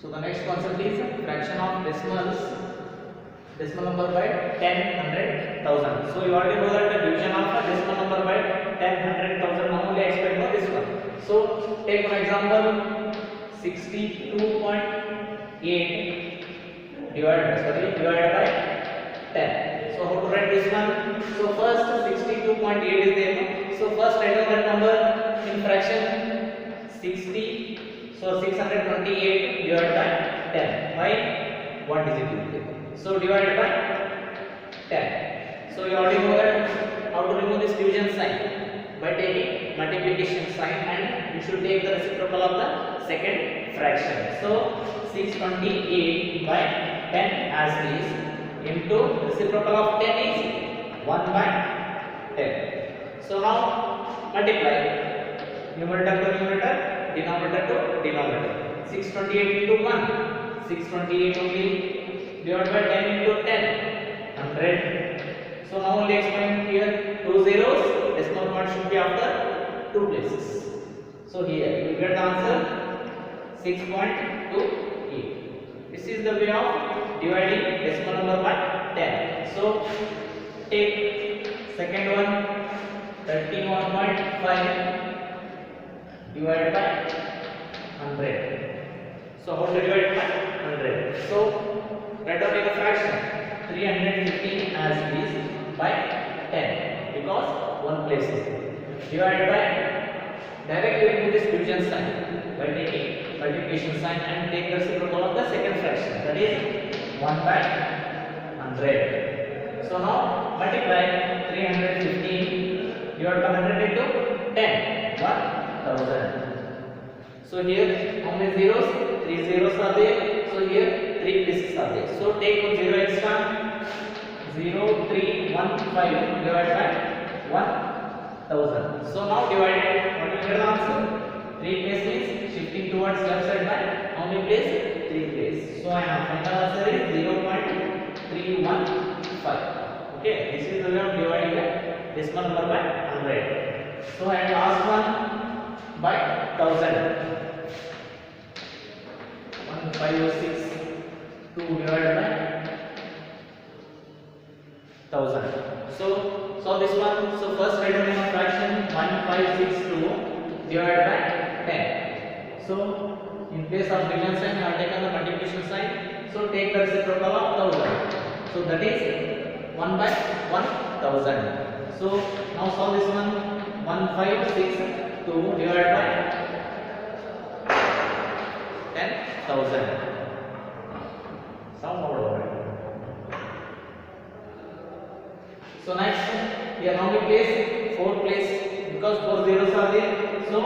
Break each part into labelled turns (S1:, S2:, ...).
S1: So the next concept is fraction of decimal number by 10, 100, 1000. So you already know that the division of a decimal number by 10, 100, 1000. Now only expect for this one. So take one example, 62.8 divided by 10. So how to write this one? So first 62.8 is there. So first write down that number in fraction 60. So 628 divided by 10 by one digit is there. So divided by 10. So you already know that how to remove this division sign by taking multiplication sign, and you should take the reciprocal of the second fraction. So 628 by 10 as is into reciprocal of 10 is 1 by 10. So now multiply numerator to numerator, denominator to denominator. 628 into 1, 628 only, divided by 10 into 10, 100. So now only explain here 2 zeros, decimal point should be after 2 places. So here you get the answer 6.28. This is the way of dividing decimal number by 10. So take second one, 31.5 divided by 100. So how to divide by 100? So write down the fraction 315 as is by 10 because one place is divided by, directly remove this division sign by taking multiplication sign and take the reciprocal of the second fraction, that is 1 by 100. So now multiply 315 divided by 100 into 10, 1000. So here how many zeros? 3 zeros are there. So here 3 places are there. So take one zero extra, 0315 divided by 1000. So now divided, what will get the answer? 3 places shifting towards left side by how many places? 3 places. So I have final answer is 0.315. Okay, this is the way of dividing the decimal number by 100. So and last one by 1000. 1562 divided by 1000. So solve this one. So first write down a fraction 1562 divided by 10. So in place of division sign I have taken the multiplication sign. So take the reciprocal of 1000. So that is 1 by 1000. So now solve this one. 1562 divided by 10,000. Some more over. So next here how many place? 4 place because 4 zeros are there. So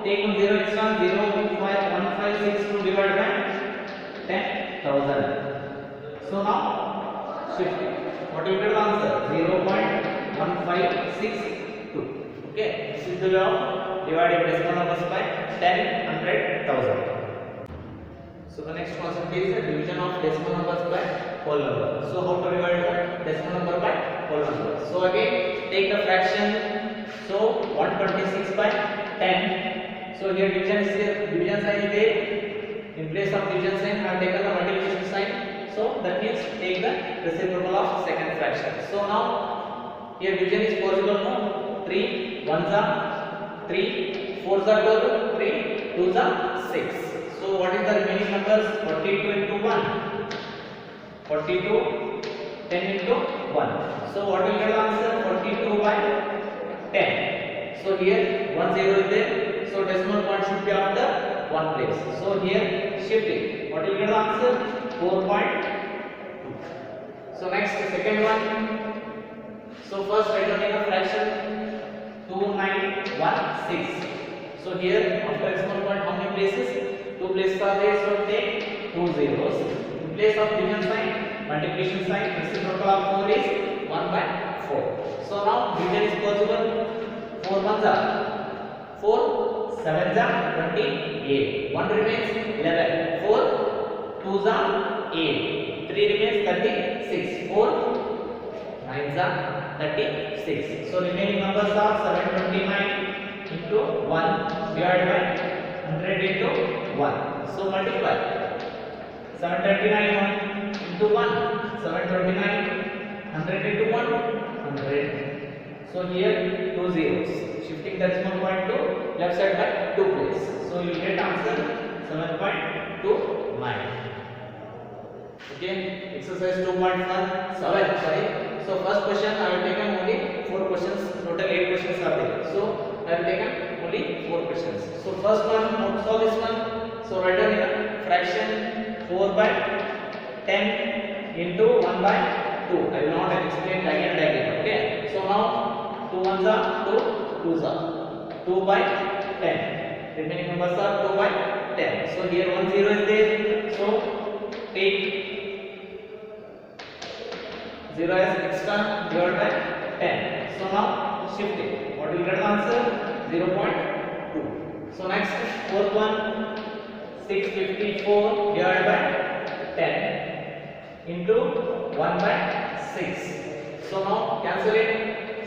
S1: take one zero extra, 0.1562 divided by 10,000. So now shift. What will get the answer? 0.1562. Okay, this is the way of dividing decimal numbers by 10, 100, 1000. So the next concept is the division of decimal numbers by whole number. So how to divide the decimal number by whole number? So again take the fraction. So 126 by 10. So here division is there, division sign is there. In place of division sign I have taken the multiplication sign. So that means take the reciprocal of second fraction. So now here division is possible. No, 3 1s are 3, 4s are 12, 3 2s are 6. So what is the remaining numbers? 42 into 1, 42, 10 into 1. So what will get the answer? 42 by 10. So here 1 0 is there. So decimal point should be after one place. So here shift it. What will get the answer? 4.2. So next second one. So first write down in a fraction 2916. So here after decimal point how many places? 2 places are there. So take 2 zeros. In place of division sign, multiplication sign, reciprocal of 4 is 1 by 4. So now division is possible. 4 1s are 4, 7s are 28. 1 remains 11. 4 2s are 8. 3 remains 36. 4 9s are 36. So remaining numbers are 729 into 1 divided by 100 into 1. So multiply 739 into 1, 729, 100 into 1, 100. So here 2 zeros. Shifting the decimal point to left side by 2 place. So you get answer 7.29. Okay, exercise 2.1 sorry. So first question I have taken only 4 questions. Total 8 questions are there. So I have taken only 4 questions. So first one, how to solve this one? So write down here fraction 4 by 10 into 1 by 2. I will not explain again and again. Okay. So now 2 ones are 2, 2s are 2 by 10. Remaining numbers are 2 by 10. So here 1 0 is there. So take 0 as extra divided by 10. So now shift it. What will get the answer? 0.2. So next fourth one, 654 divided by 10 into 1 by 6. So now cancel it.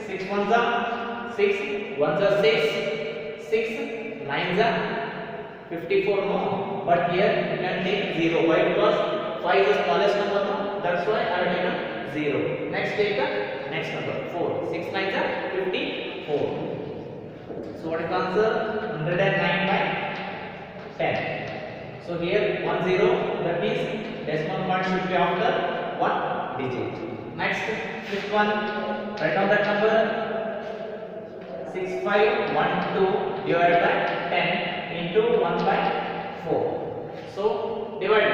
S1: 6 ones are 6, ones are 6, 6 nines are 54 more. But here you can take 0. Why? Because 5 is the smallest number. That's why I have taken 0. Next take the next number 4. 6 nines are 54. So what is the answer? 109 by 10. So here 1 0. That means decimal point should be after 1 digit. Next fifth one. Write down that number 6512 divided by 10 into 1 by 4. So divide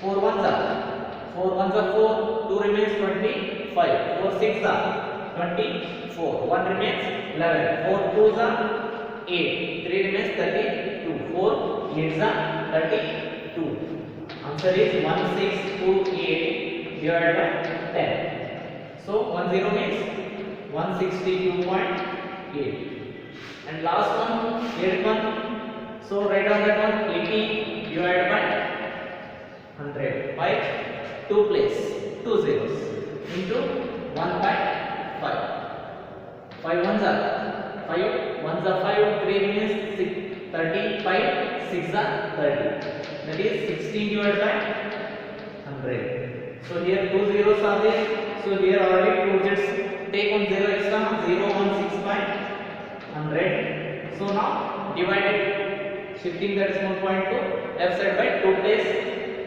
S1: 4 ones are 4, 2 remains 25, 4 6 are 24, 1 remains 11, 4 2s are 8, 3 remains 32, 4 8s are 32. Answer is 1628 divided by 10. So 10 means 162.8. And last one, here one. So write down that one 80 divided by 100 by 2 place, 2 zeros into 1 by 5. 5 ones are 5, ones are 5, 3 means 6, 35, 6 are 30. That is 16 divided by 100. So here 2 zeros are there. So here already 2 digits. Take 1 0 extra, 0 1 6 by 100. So now divide it, shifting the decimal point to left side by 2 place,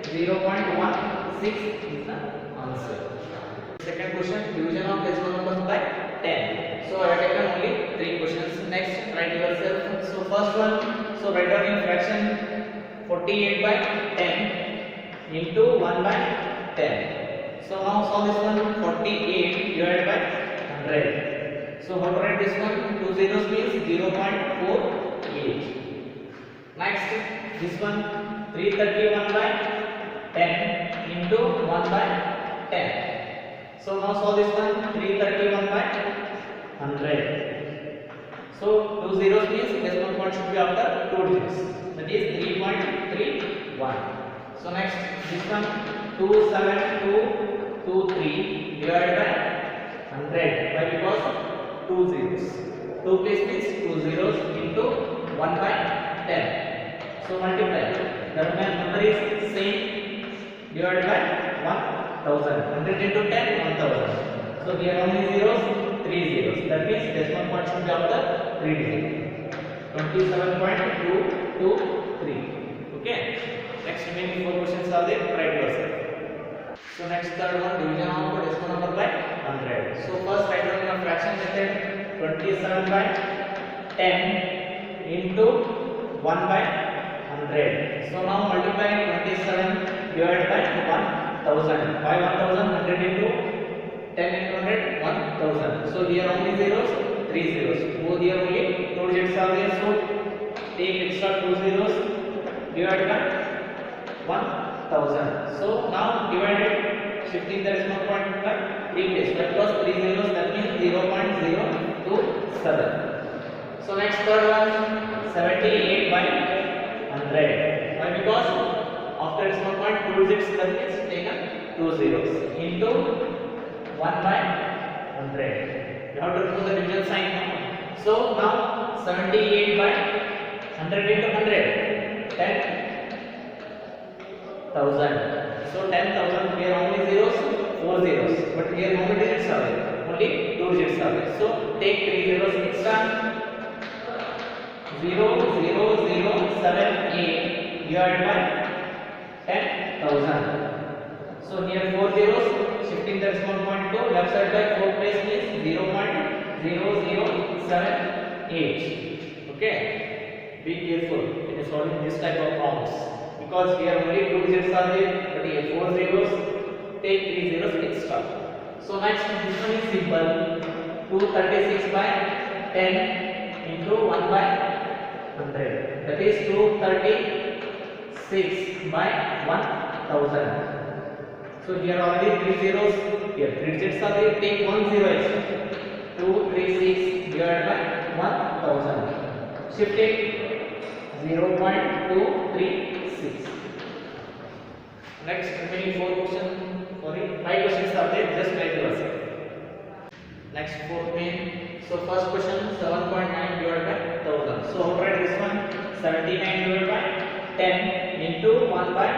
S1: 0.16 is the answer. Second question, division of decimal numbers by 10. So I have taken only 3 questions. Next, write yourself. So first one, so write down in fraction 48 by 10 into 1 by 10. So now solve this one. 48 divided by 100. So how to write this one? 2 zeros means 0.48. Next, this one 331 by 10 into 1 by 10. So now solve this one. 331 by 100. So 2 zeros means decimal point should be after 2 digits. That is 3.31. So next, this one 27223 divided by 100. Why? Because 2 zeros. 2 place means 2 zeros into 1 by 10. So multiply. The remaining number is same divided by 1000. 100 into 10, 1000. So here how many zeros? 3 zeros. That means decimal point should be after 3 digits. 27.223. Okay. Next remaining 4 questions are there. Write yourself. So next third one, division of decimal number by 100. So first write down your fraction method. 27 by 10 into 1 by 100. So now multiply 27 divided by 1000. By 1000, 100 into 10 into 100, 1000. So here how many zeros? 3 zeros. Both here only 2 digits are there. So take extra 2 zeros divided by 1000. So now divided, shifting the decimal point by 3 place. That was 3 zeros. That means 0.027. So next third one, 78 by 100. Why? Because after decimal point 2 digits, that means taken 2 zeros into 1 by 100. You have to remove the division sign. So now 78 by 100 into 100. 10. 1000. So 10,000, here how many zeros? 4 zeros. But here how many digits are there? Only 2 digits are there. So take 3 zeros extra. 0, 0, 0, 7, 8 divided by 10,000. So here 4 zeros, shifting the decimal point to left side by 4 place means 0.00788. Okay, be careful in solving this type of problems because here only 2 digits are there, but here 4 zeros, take 3 zeros extra. So next this one is simple. 236 by 10 into 1 by 100. That is 236 by 1000. So here already 3 zeros, here 3 digits are there, take 1 zero extra. 236 divided by 1000. Shift it 0.236. Next remaining 4 questions, sorry 5 questions are there, just try to answer. Next 4th main. So first question 7.9 divided by 1000. So how to write this one? 79 divided by 10 into 1 by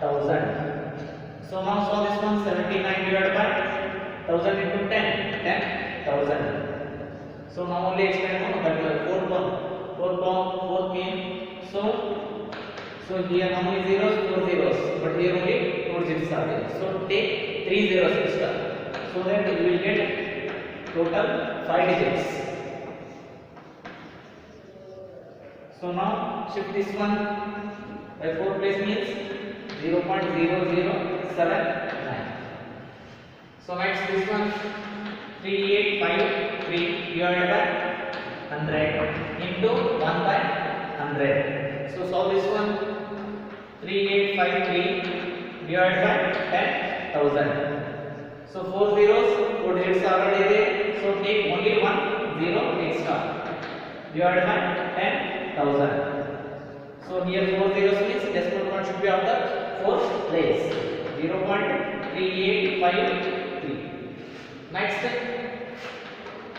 S1: 1000. So now solve this one. 79 divided by 1000 into 10, 10,000. So now only explain one that fourth main. So here how many zeros? 4 zeros, but here only 2 digits are there. So take 3 zeros extra, so that you will get total 5 digits. So now shift this one by 4 place means 0.0079. So next this one 3853 divided by 100 into 1 by 100. So solve this one. 3853 divided by 10,000. So 4 zeros, 4 digits are already there. So take only 1 zero extra divided by 10,000. So here 4 zeros means decimal point should be of the 4th place. 0.3853. Next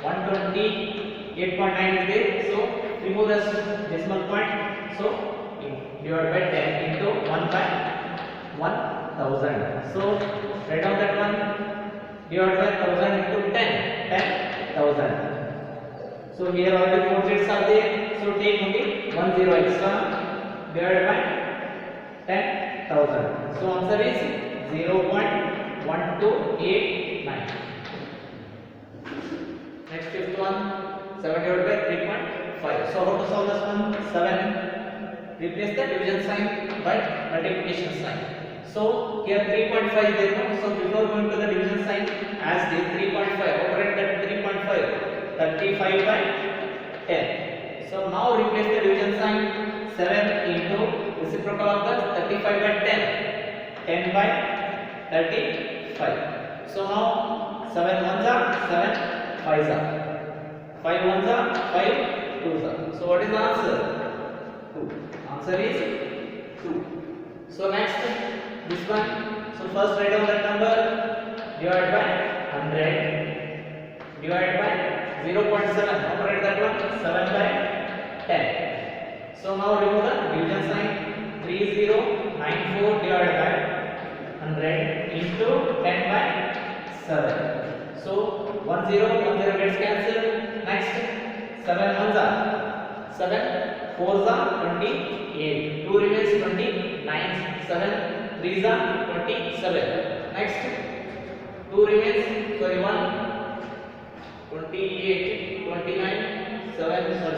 S1: 128.9 is there. So remove the decimal point. So divided by 10 into 1 by 1000. So write down that one. Divided by 1000 into 10, 10,000. So here already 4 digits are there. So take only 1 zero extra divided by 10,000. So answer is 0.1289. Next 5th one, 7 divided by 3.5. So how to solve this one? 7. Replace the division sign by multiplication sign. So here 3.5 is there. So before going to the division sign, as this 3.5, write that 3.5, 35 by 10. So now replace the division sign. 7 into reciprocal of the 35 by 10, 10 by 35. So now 7 ones are 7 5s are 5 ones are 5 2s are. So what is the answer? 2. Answer is 2. So next this one. So first write down that number divided by 100 divided by 0.7. Now write that one 7 by 10. So now remove the division sign. 3094 divided by 100 into 10 by 7. So 10 gets cancelled. Next 7 ones are 7 4s are 28. 2 remains 29. 7 3s are 27. Next 2 remains 1 28 29 7. Sorry.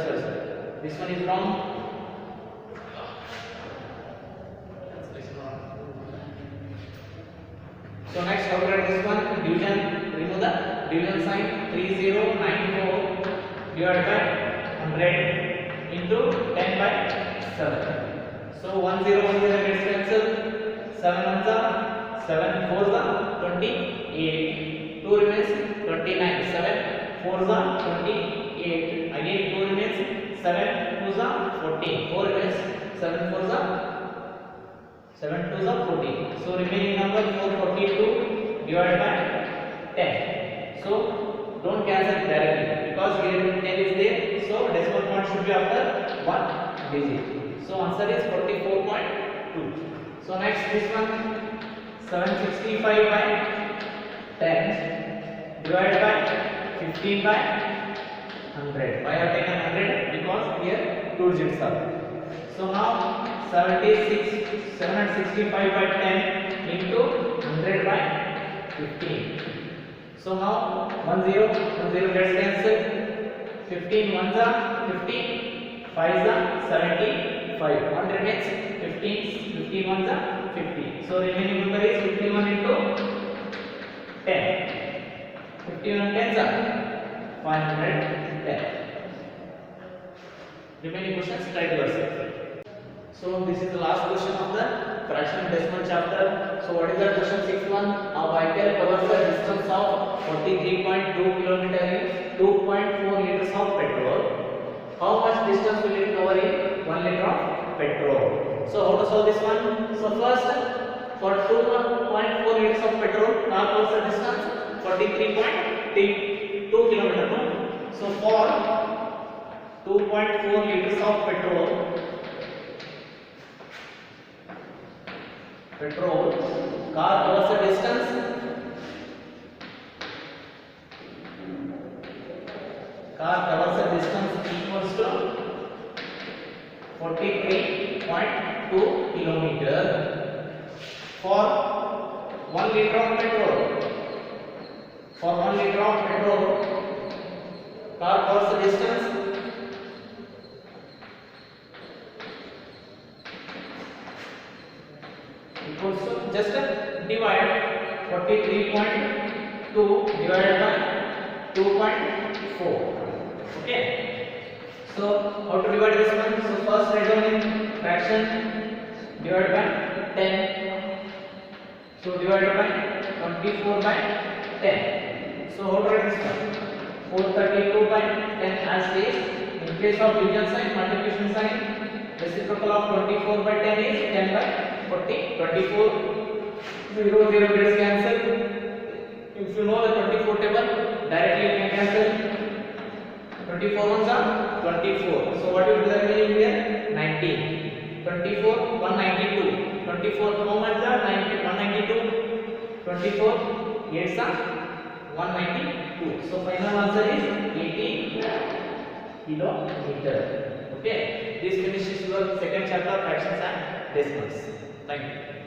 S1: This one is wrong. So next how to write this one? Division. Remove the division sign. 3094 divided by 100 into 10 by 7. So 10 gets cancelled. 7 ones are 7 4s are 28. 2 remains 29. 7 4s are 28. Again 2 remains 7 2s are 14. 4 remains 7 4s are 7 2s are 14. So remaining number 442 divided by 10. So don't cancel directly because here 10 is there. So decimal point should be after 1 digit. So answer is 44.2. So next this one 765 by 10 divided by 15 by 100. Why I have taken 100? Because here 2 digits are. So now 765 by 10 into 100 by 15. So now 10 gets cancelled. 15 ones are 50, 5s are 75. 1 remains 15 ones are 50. So remaining number is 51 into 10. 51 tens are 510. Remaining questions try to yourself. So this is the last question of the fraction decimal chapter. So what is the question 6.1? A vehicle covers the distance of 43.2 km in 2.4 liters of petrol. How much distance will it cover in 1 liter of petrol? So how to solve this one? So first, for 2.4 liters of petrol, car covers the distance 43.2 km. So for 2.4 liters of petrol, car covers the distance equals to 43.2 kilometer. For 1 liter of petrol, car covers the distance equals to just divide 43.2 divided by 2.4. Okay. So how to divide this one? So first write down in fraction, divided by 10. So divided by 24 by 10. So how to write this one? 432 by 10 as is. In case of division sign, multiplication sign, reciprocal of 24 by 10 is 10 by 40. 24 0 gets cancelled. If you know the 24 table, directly you can cancel. 24 ones are 24. So what will be the remaining here? 19. 24 192. 24 how much are 192? 24 8s are 192. So final answer is 18 kilometer. Okay. This finishes your second chapter fractions and decimals. Thank you.